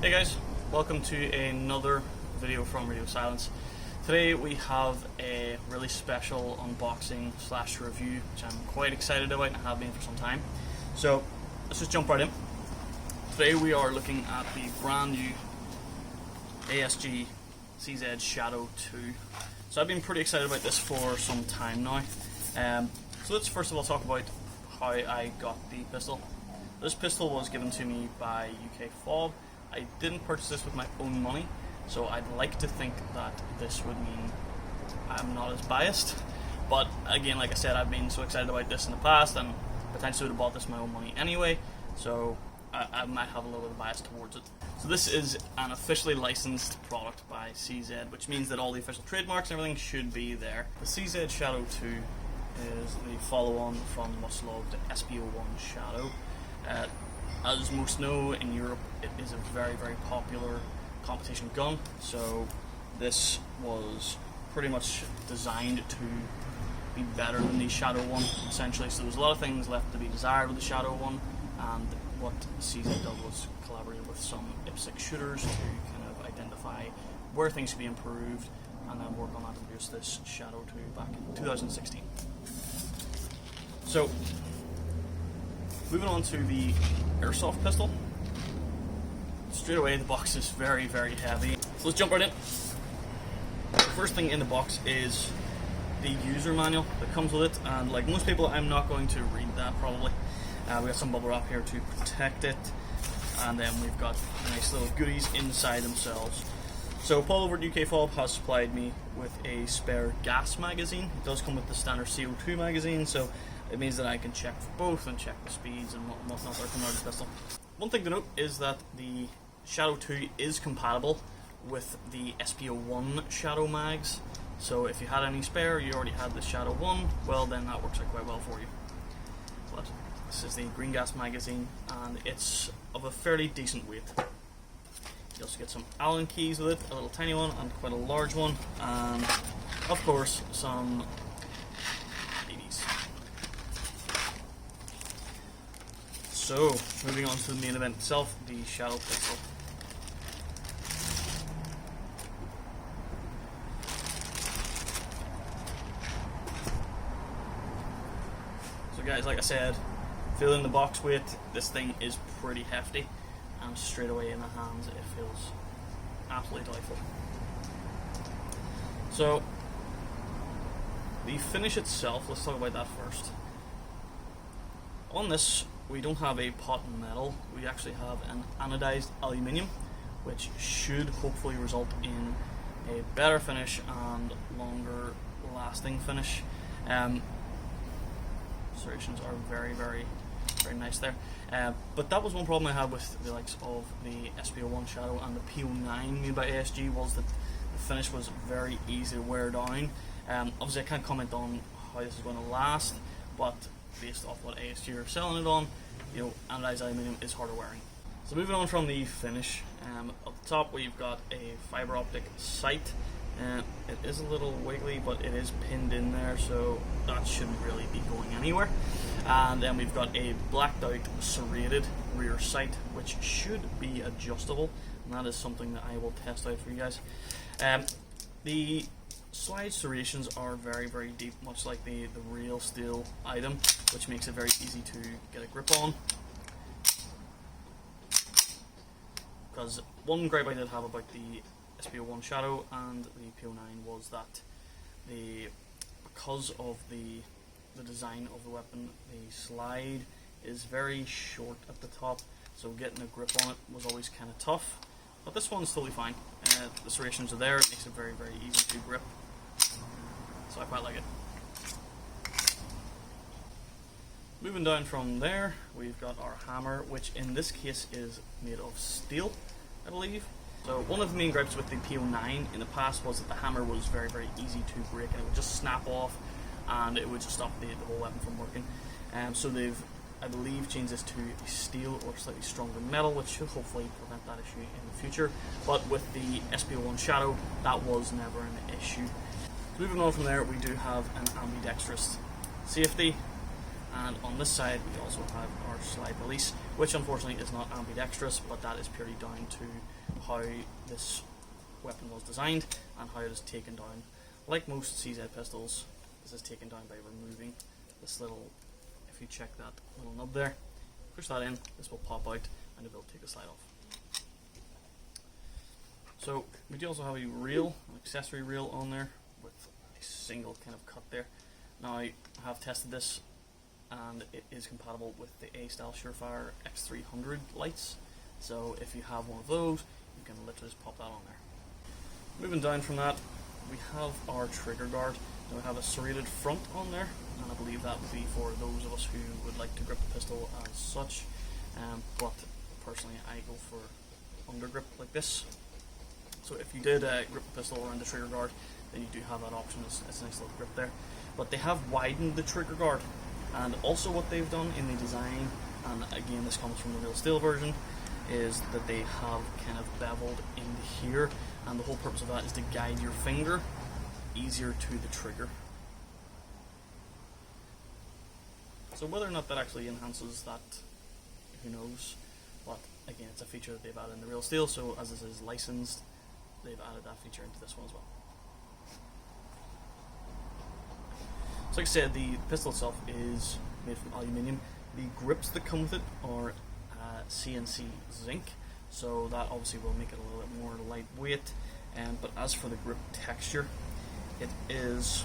Hey guys, welcome to another video from Radio Silence. Today we have a really special unboxing / review, which I'm quite excited about and have been for some time. So let's just jump right in. Today we are looking at the brand new ASG CZ Shadow 2. So I've been pretty excited about this for some time now. So let's first of all talk about how I got the pistol. This pistol was given to me by UK Fob. I didn't purchase this with my own money, so I'd like to think that this would mean I'm not as biased. But again, like I said, I've been so excited about this in the past and potentially would have bought this with my own money anyway, so I might have a little bit of bias towards it. So this is an officially licensed product by CZ, which means that all the official trademarks and everything should be there. The CZ Shadow 2 is the follow-on from the much loved SP01 Shadow. As most know, in Europe it is a very, very popular competition gun, so this was pretty much designed to be better than the Shadow 1, essentially. So there's a lot of things left to be desired with the Shadow 1, and what CZ did was collaborate with some IPSC shooters to kind of identify where things could be improved, and then work on that to produce this Shadow 2 back in 2016. So, moving on to the Airsoft pistol. Straight away the box is very, very heavy. So let's jump right in. The first thing in the box is the user manual that comes with it, and like most people I'm not going to read that probably. We got some bubble wrap here to protect it, and then we've got nice little goodies inside themselves. So Paul over at UK Fob has supplied me with a spare gas magazine. It does come with the standard CO2 magazine, so it means that I can check for both and check the speeds and whatnot that are coming out of the pistol. One thing to note is that the Shadow 2 is compatible with the SP01 Shadow mags. So if you had any spare, you already had the Shadow 1, well then that works out quite well for you. But this is the green gas magazine, and it's of a fairly decent weight. You also get some Allen keys with it, a little tiny one and quite a large one, and of course some BBs. So, moving on to the main event itself, the Shadow pistol. So guys, like I said, feeling the box weight, this thing is pretty hefty, and straight away in the hands it feels absolutely delightful. So, the finish itself, let's talk about that first. On this, we don't have a pot metal, we actually have an anodized aluminium, which should hopefully result in a better finish and longer lasting finish. Serrations are very, very, very nice there. But that was one problem I had with the likes of the SP01 Shadow and the P09 made by ASG, was that the finish was very easy to wear down. Obviously I can't comment on how this is going to last, but based off what ASG are selling it on, you know, anodized aluminium is harder wearing. So moving on from the finish, up the top we've got a fiber optic sight. It is a little wiggly, but it is pinned in there, so that shouldn't really be going anywhere. And then we've got a blacked out serrated rear sight, which should be adjustable, and that is something that I will test out for you guys. The slide serrations are very, very deep, much like the real steel item, which makes it very easy to get a grip on. Because one gripe I did have about the SP01 Shadow and the P09 was that because of the design of the weapon, the slide is very short at the top, so getting a grip on it was always kind of tough. But this one's totally fine. The serrations are there, it makes it very, very easy to grip, so I quite like it. Moving down from there, we've got our hammer, which in this case is made of steel, I believe. So one of the main gripes with the P09 in the past was that the hammer was very, very easy to break, and it would just snap off and it would just stop the whole weapon from working. So they've, I believe, changed this to a steel or slightly stronger metal, which should hopefully prevent that issue in the future. But with the SP01 Shadow, that was never an issue. Moving on from there, we do have an ambidextrous safety. And on this side we also have our slide release, which unfortunately is not ambidextrous, but that is purely down to how this weapon was designed and how it is taken down. Like most CZ pistols, this is taken down by removing this little, if you check that little nub there, push that in, this will pop out and it will take the slide off. So we do also have a reel, an accessory reel on there with a single kind of cut there. Now I have tested this and it is compatible with the A-Style Surefire X300 lights, so if you have one of those you can literally just pop that on there. Moving down from that, we have our trigger guard. Now we have a serrated front on there, and I believe that would be for those of us who would like to grip the pistol as such, but personally I go for under grip like this. So if you did grip the pistol around the trigger guard, then you do have that option. It's a nice little grip there. But they have widened the trigger guard, and also what they've done in the design, and again this comes from the real steel version, is that they have kind of beveled into here, and the whole purpose of that is to guide your finger easier to the trigger. So whether or not that actually enhances that, who knows, but again it's a feature that they've added in the real steel, so as this is licensed, they've added that feature into this one as well. So like I said, the pistol itself is made from aluminium. The grips that come with it are CNC zinc, so that obviously will make it a little bit more lightweight. But as for the grip texture, it is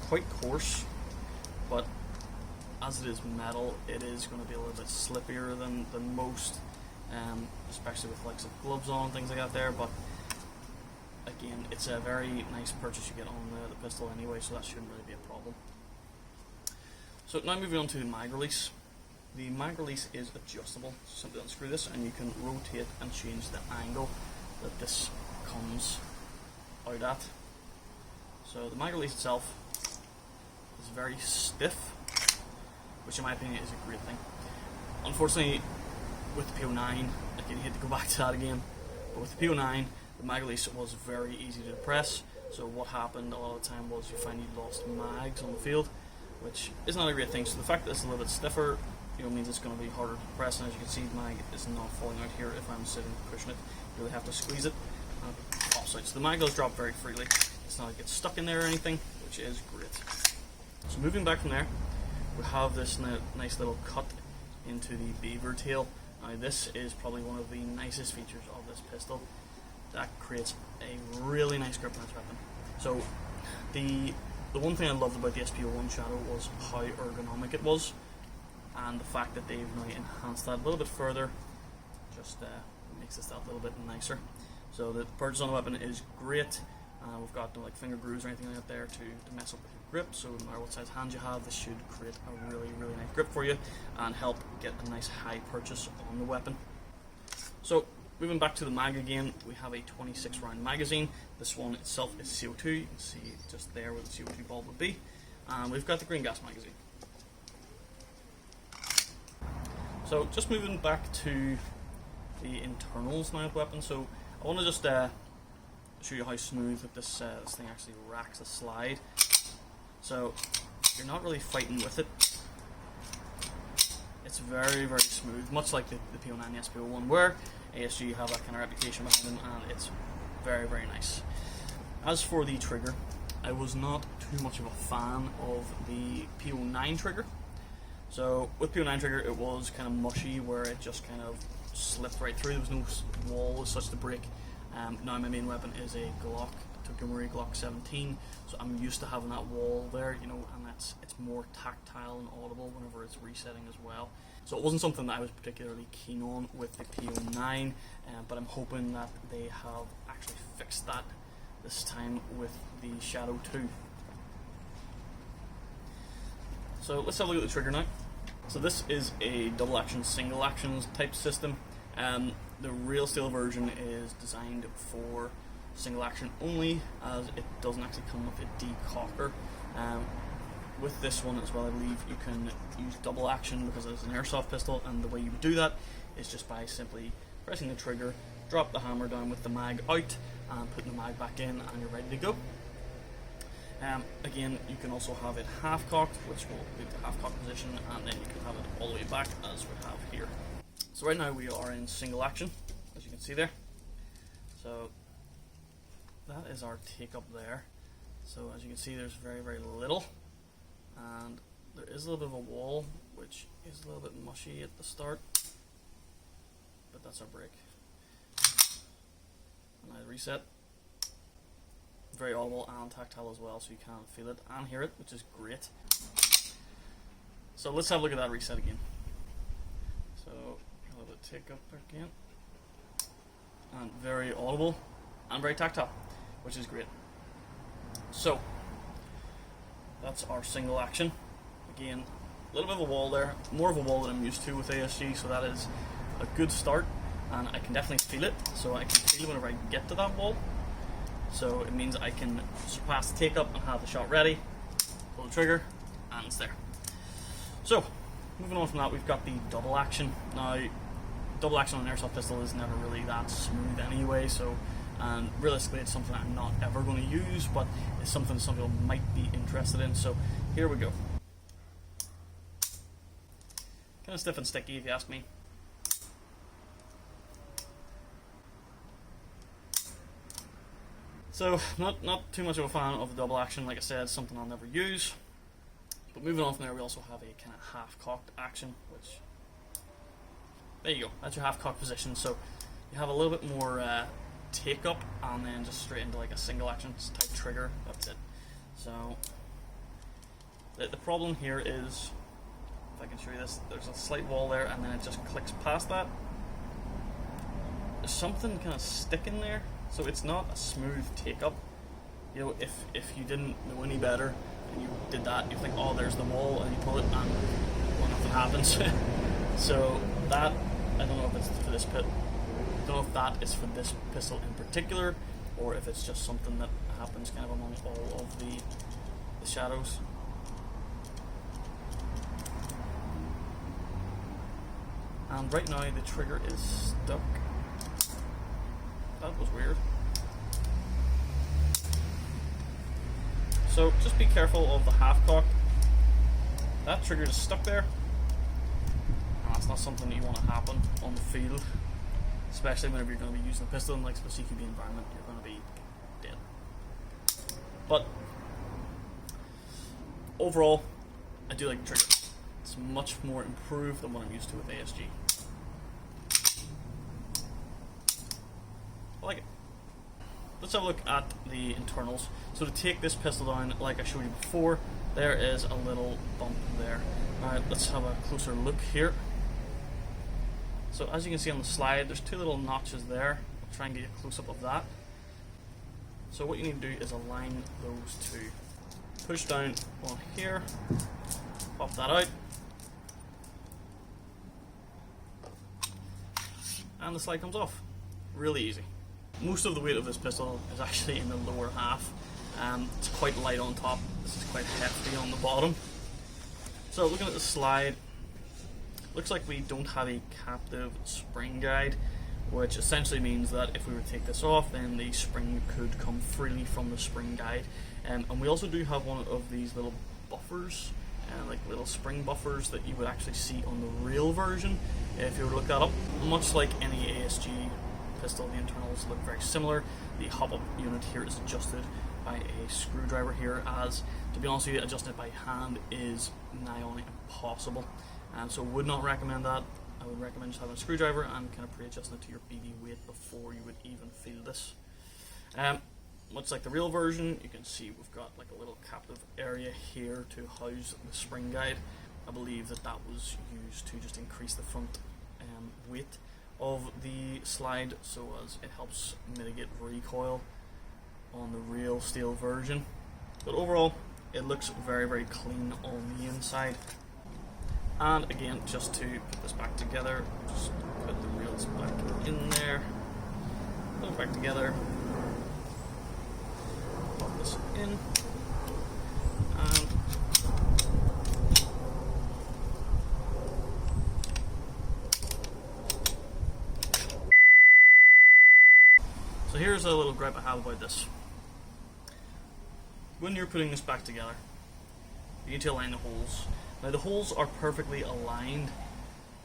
quite coarse, but as it is metal, it is going to be a little bit slippier than most, especially with likes of gloves on, things like that there. But again, it's a very nice purchase you get on the pistol anyway, so that shouldn't really be a problem. So now moving on to the mag release. The mag release is adjustable. Simply unscrew this and you can rotate and change the angle that this comes out at. So the mag release itself is very stiff, which in my opinion is a great thing. Unfortunately, with the PO9, I hate to go back to that again, but with the PO9, the mag release was very easy to depress. So what happened a lot of the time was you find you lost mags on the field, which is not a great thing. So the fact that it's a little bit stiffer, means it's going to be harder to press, and as you can see, the mag is not falling out here if I'm sitting pushing it. You really have to squeeze it and it pops out. So the mag does drop very freely. It's not like it gets stuck in there or anything, which is great. So moving back from there, we have this nice little cut into the beaver tail. Now this is probably one of the nicest features of this pistol. That creates a really nice grip on this weapon. So the one thing I loved about the SP01 Shadow was how ergonomic it was, and the fact that they've now enhanced that a little bit further just makes this that little bit nicer. So the purchase on the weapon is great. We've got no finger grooves or anything like that there to mess up with your grip, so no matter what size hand you have, this should create a really nice grip for you and help get a nice high purchase on the weapon. So moving back to the mag again, we have a 26 round magazine. This one itself is CO2, you can see just there where the CO2 bulb would be. And we've got the green gas magazine. So just moving back to the internals now of the weapon, so I want to just show you how smooth that this thing actually racks a slide. So you're not really fighting with it. It's very smooth, much like the PO9 and the SP01 were. ASG have that kind of reputation behind them, and it's very nice. As for the trigger, I was not too much of a fan of the PO9 trigger. So with PO9 trigger, it was kind of mushy, where it just kind of slipped right through. There was no wall as such to break. Now my main weapon is a Glock, Tokyo Marui Glock 17, so I'm used to having that wall there, and it's more tactile and audible whenever it's resetting as well. So it wasn't something that I was particularly keen on with the PO9, but I'm hoping that they have actually fixed that this time with the Shadow 2. So let's have a look at the trigger now. So this is a double action, single actions type system. The real steel version is designed for single action only, as it doesn't actually come with a decocker. With this one as well, I believe you can use double action because it's an airsoft pistol, and the way you do that is just by simply pressing the trigger, drop the hammer down with the mag out, and putting the mag back in, and you're ready to go. Again, you can also have it half cocked, which will be the half cocked position, and then you can have it all the way back as we have here. So right now we are in single action, as you can see there. So that is our take up there. So as you can see, there's very, very little, and there is a little bit of a wall, which is a little bit mushy at the start, but that's our break. And I reset. Very audible and tactile as well, so you can feel it and hear it, which is great. So let's have a look at that reset again. So a little bit take up again, and very audible and very tactile, which is great. So that's our single action. Again, a little bit of a wall there, more of a wall than I'm used to with ASG, so that is a good start, and I can definitely feel it. So I can feel it whenever I get to that wall. So it means I can surpass the take up and have the shot ready, pull the trigger, and it's there. So moving on from that, we've got the double action. Now, double action on an airsoft pistol is never really that smooth anyway, so, and realistically it's something I'm not ever going to use, but it's something some people might be interested in. So here we go. Kind of stiff and sticky if you ask me. So not too much of a fan of the double action. Like I said, something I'll never use. But moving on from there, we also have a kind of half cocked action, which, there you go, that's your half cocked position. So you have a little bit more take up, and then just straight into like a single action type trigger. That's it. So the problem here is, if I can show you this, there's a slight wall there, and then it just clicks past that. There's something kind of sticking there. So it's not a smooth take up. You know, if you didn't know any better and you did that, you think, oh, there's the wall, and you pull it, and well, nothing happens. So that, I don't know if it's for this pit. I don't know if that is for this pistol in particular, or if it's just something that happens kind of among all of the shadows. And right now the trigger is stuck. That was weird. So just be careful of the half cock. That trigger is stuck there, and that's not something that you want to happen on the field, especially whenever you're going to be using a pistol in like a CQB environment. You're going to be dead. But overall, I do like the trigger. It's much more improved than what I'm used to with ASG. I like it. Let's have a look at the internals. So to take this pistol down, like I showed you before, there is a little bump there. Alright, let's have a closer look here. So as you can see on the slide, there's two little notches there. I'll try and get you a close-up of that. So what you need to do is align those two. Push down on here, pop that out, and the slide comes off. Really easy. Most of the weight of this pistol is actually in the lower half. It's quite light on top. This is quite hefty on the bottom. So looking at the slide, looks like we don't have a captive spring guide, which essentially means that if we were to take this off, then the spring could come freely from the spring guide. And we also do have one of these little buffers, like little spring buffers that you would actually see on the real version if you were to look that up. Much like any ASG pistol, the internals look very similar. The hop-up unit here is adjusted by a screwdriver here, as, to be honest with you, adjusting it by hand is nigh on impossible, and so would not recommend that. I would recommend just having a screwdriver and kind of pre-adjusting it to your BB weight before you would even feel this. Much like the real version, you can see we've got like a little captive area here to house the spring guide. I believe that was used to just increase the front weight of the slide, so as it helps mitigate recoil on the real steel version. But overall, it looks very, very clean on the inside. And again, just to put this back together, just put the reels back in there, put it back together, pop this in, and so here's a little gripe I have about this. when you're putting this back together, you need to align the holes. Now the holes are perfectly aligned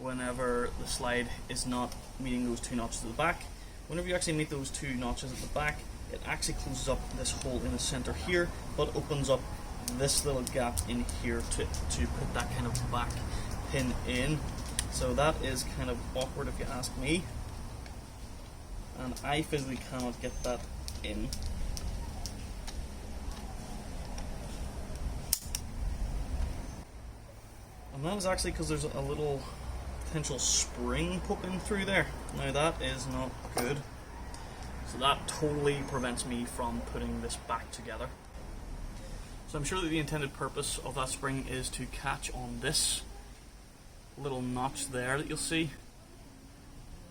whenever the slide is not meeting those two notches at the back. Whenever you actually meet those two notches at the back, it actually closes up this hole in the center here, but opens up this little gap in here to put that kind of back pin in. So that is kind of awkward if you ask me, and I physically cannot get that in. And that is actually because there's a little potential spring poking through there. Now that is not good. So that totally prevents me from putting this back together. So I'm sure that the intended purpose of that spring is to catch on this little notch there that you'll see.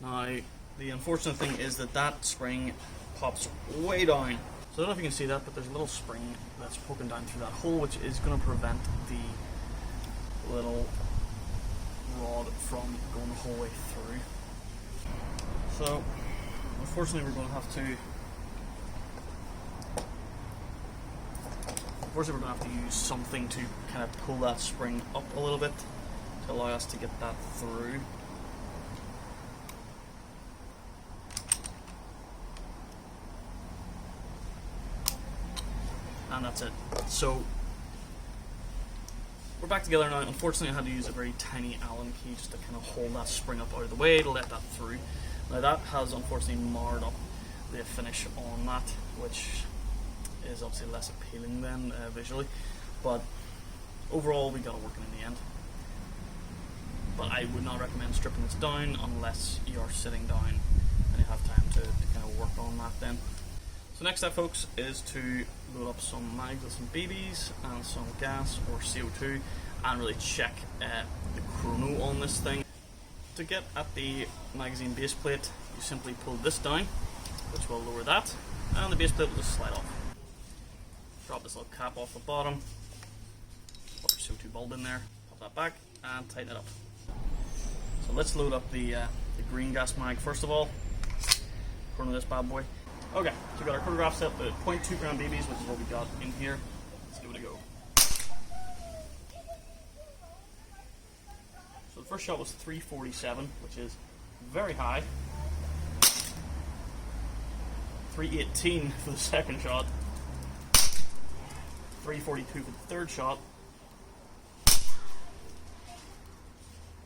Now the unfortunate thing is that that spring pops way down. So I don't know if you can see that, but there's a little spring that's poking down through that hole, which is going to prevent the little rod from going the whole way through. So unfortunately we're going to have to use something to kind of pull that spring up a little bit to allow us to get that through. And that's it. So we're back together now. Unfortunately I had to use a very tiny Allen key just to kind of hold that spring up out of the way to let that through. Now that has unfortunately marred up the finish on that, which is obviously less appealing then visually, but overall we got it working in the end. But I would not recommend stripping this down unless you are sitting down and you have time to kind of work on that then. So next step, folks, is to load up some mags with some BBs and some gas or CO2 and really check the chrono on this thing. To get at the magazine base plate, you simply pull this down, which will lower that, and the base plate will just slide off. Drop this little cap off the bottom, put your CO2 bulb in there, pop that back, and tighten it up. So let's load up the green gas mag first of all. Chrono this bad boy. Okay, so we've got our chronograph set at 0.2 gram BBs, which is what we got in here. Let's give it a go. So the first shot was 347, which is very high. 318 for the second shot. 342 for the third shot.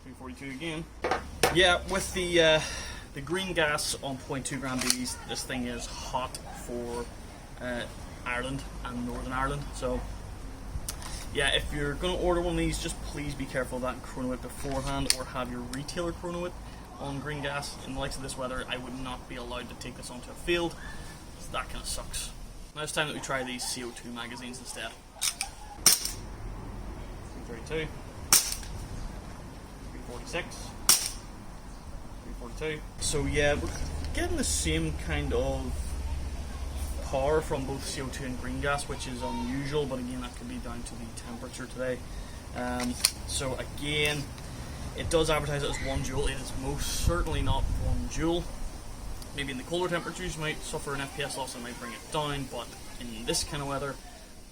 342 again. Yeah, with the green gas on 0.2 gram BBs, this thing is hot for Ireland and Northern Ireland. So yeah, if you're going to order one of these, just please be careful of that and chrono it beforehand, or have your retailer chrono it on green gas. In the likes of this weather, I would not be allowed to take this onto a field, so that kind of sucks. Now it's time that we try these CO2 magazines instead. 332, 346, 342. So yeah, we're getting the same kind of power from both CO2 and green gas, which is unusual, but again that could be down to the temperature today. So again, it does advertise it as 1 joule. It is most certainly not 1 joule. Maybe in the colder temperatures you might suffer an FPS loss that might bring it down, but in this kind of weather,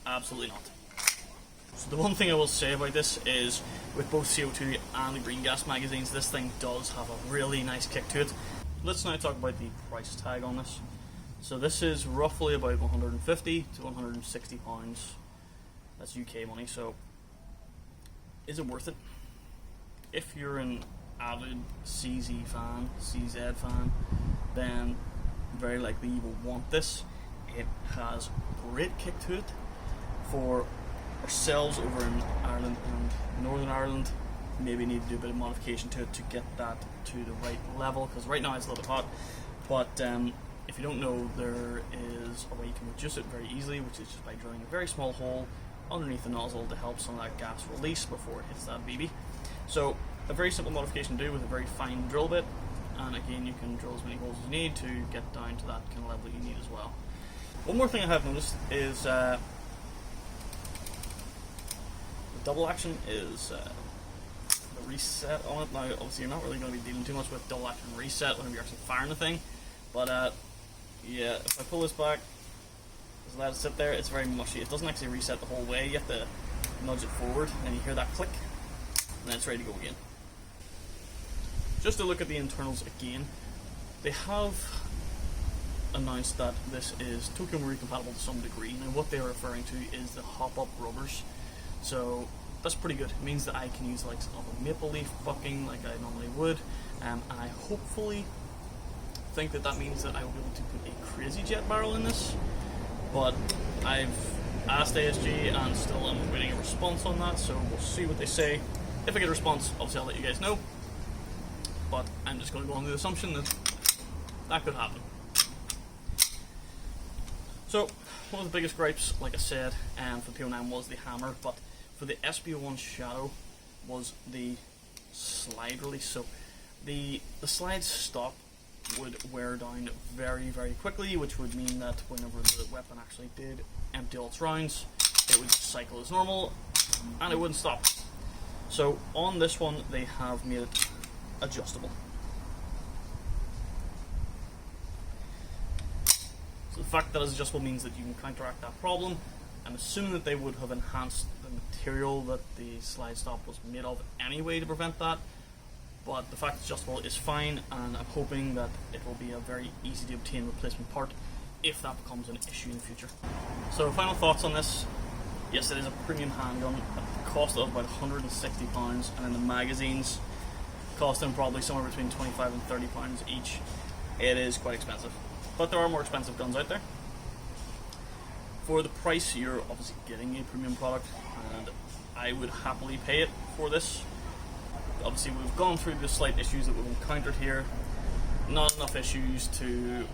absolutely not. So the one thing I will say about this is, with both CO2 and the green gas magazines, this thing does have a really nice kick to it. Let's now talk about the price tag on this. So this is roughly about 150 to 160 pounds. That's UK money. So is it worth it? If you're an avid CZ fan, CZ fan, then very likely you will want this. It has great kick to it. For ourselves over in Ireland and Northern Ireland, maybe need to do a bit of modification to it to get that to the right level, because right now it's a little bit hot. But if you don't know, there is a way you can reduce it very easily, which is just by drilling a very small hole underneath the nozzle to help some of that gas release before it hits that BB. So a very simple modification to do with a very fine drill bit, and again you can drill as many holes as you need to get down to that kind of level that you need as well. One more thing I have noticed is the double action is the reset on it. Now obviously you're not really going to be dealing too much with double action reset whenever you're actually firing the thing, but yeah, if I pull this back, Just let it sit there. It's very mushy. It doesn't actually reset the whole way. You have to nudge it forward, and you hear that click, and then it's ready to go again. Just to look at the internals again, they have announced that this is Tokyo Marine compatible to some degree. Now what they're referring to is the hop-up rubbers. So that's pretty good. It means that I can use like a maple leaf bucking like I normally would, and I hopefully think that means that I will be able to put a crazy jet barrel in this. But I've asked ASG and still am waiting a response on that, so we'll see what they say. If I get a response, obviously I'll let you guys know. But I'm just going to go on the assumption that that could happen. So, one of the biggest gripes, like I said, for the PO9 was the hammer, but for the SBO1 Shadow was the slide release. So, the slide stop would wear down very, very quickly, which would mean that whenever the weapon actually did empty all its rounds, it would cycle as normal, and it wouldn't stop. So, on this one, they have made it adjustable. So the fact that it's adjustable means that you can counteract that problem. I'm assuming that they would have enhanced the material that the slide stop was made of anyway to prevent that, but the fact it's adjustable is fine, and I'm hoping that it will be a very easy to obtain replacement part if that becomes an issue in the future. So final thoughts on this. Yes, it is a premium handgun at the cost of about £160, and then the magazines cost them probably somewhere between £25 and £30 each. It is quite expensive, but there are more expensive guns out there. For the price, you're obviously getting a premium product, and I would happily pay it for this. Obviously, we've gone through the slight issues that we've encountered here. Not enough issues to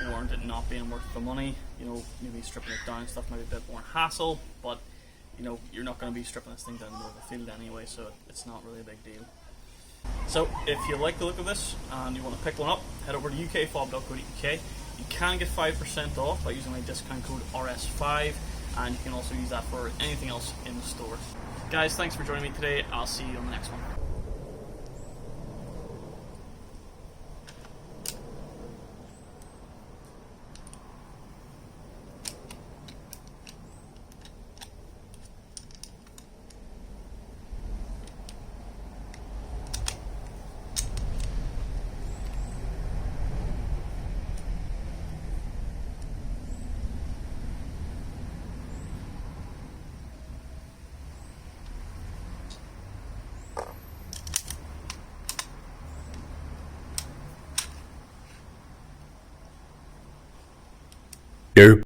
warrant it not being worth the money. You know, maybe stripping it down and stuff might be a bit more hassle, but you know, you're not going to be stripping this thing down the middle of the field anyway, so it's not really a big deal. So, if you like the look of this and you want to pick one up, head over to ukfob.co.uk. You can get 5% off by using my discount code RS5, and you can also use that for anything else in the store. Guys, thanks for joining me today. I'll see you on the next one. Go.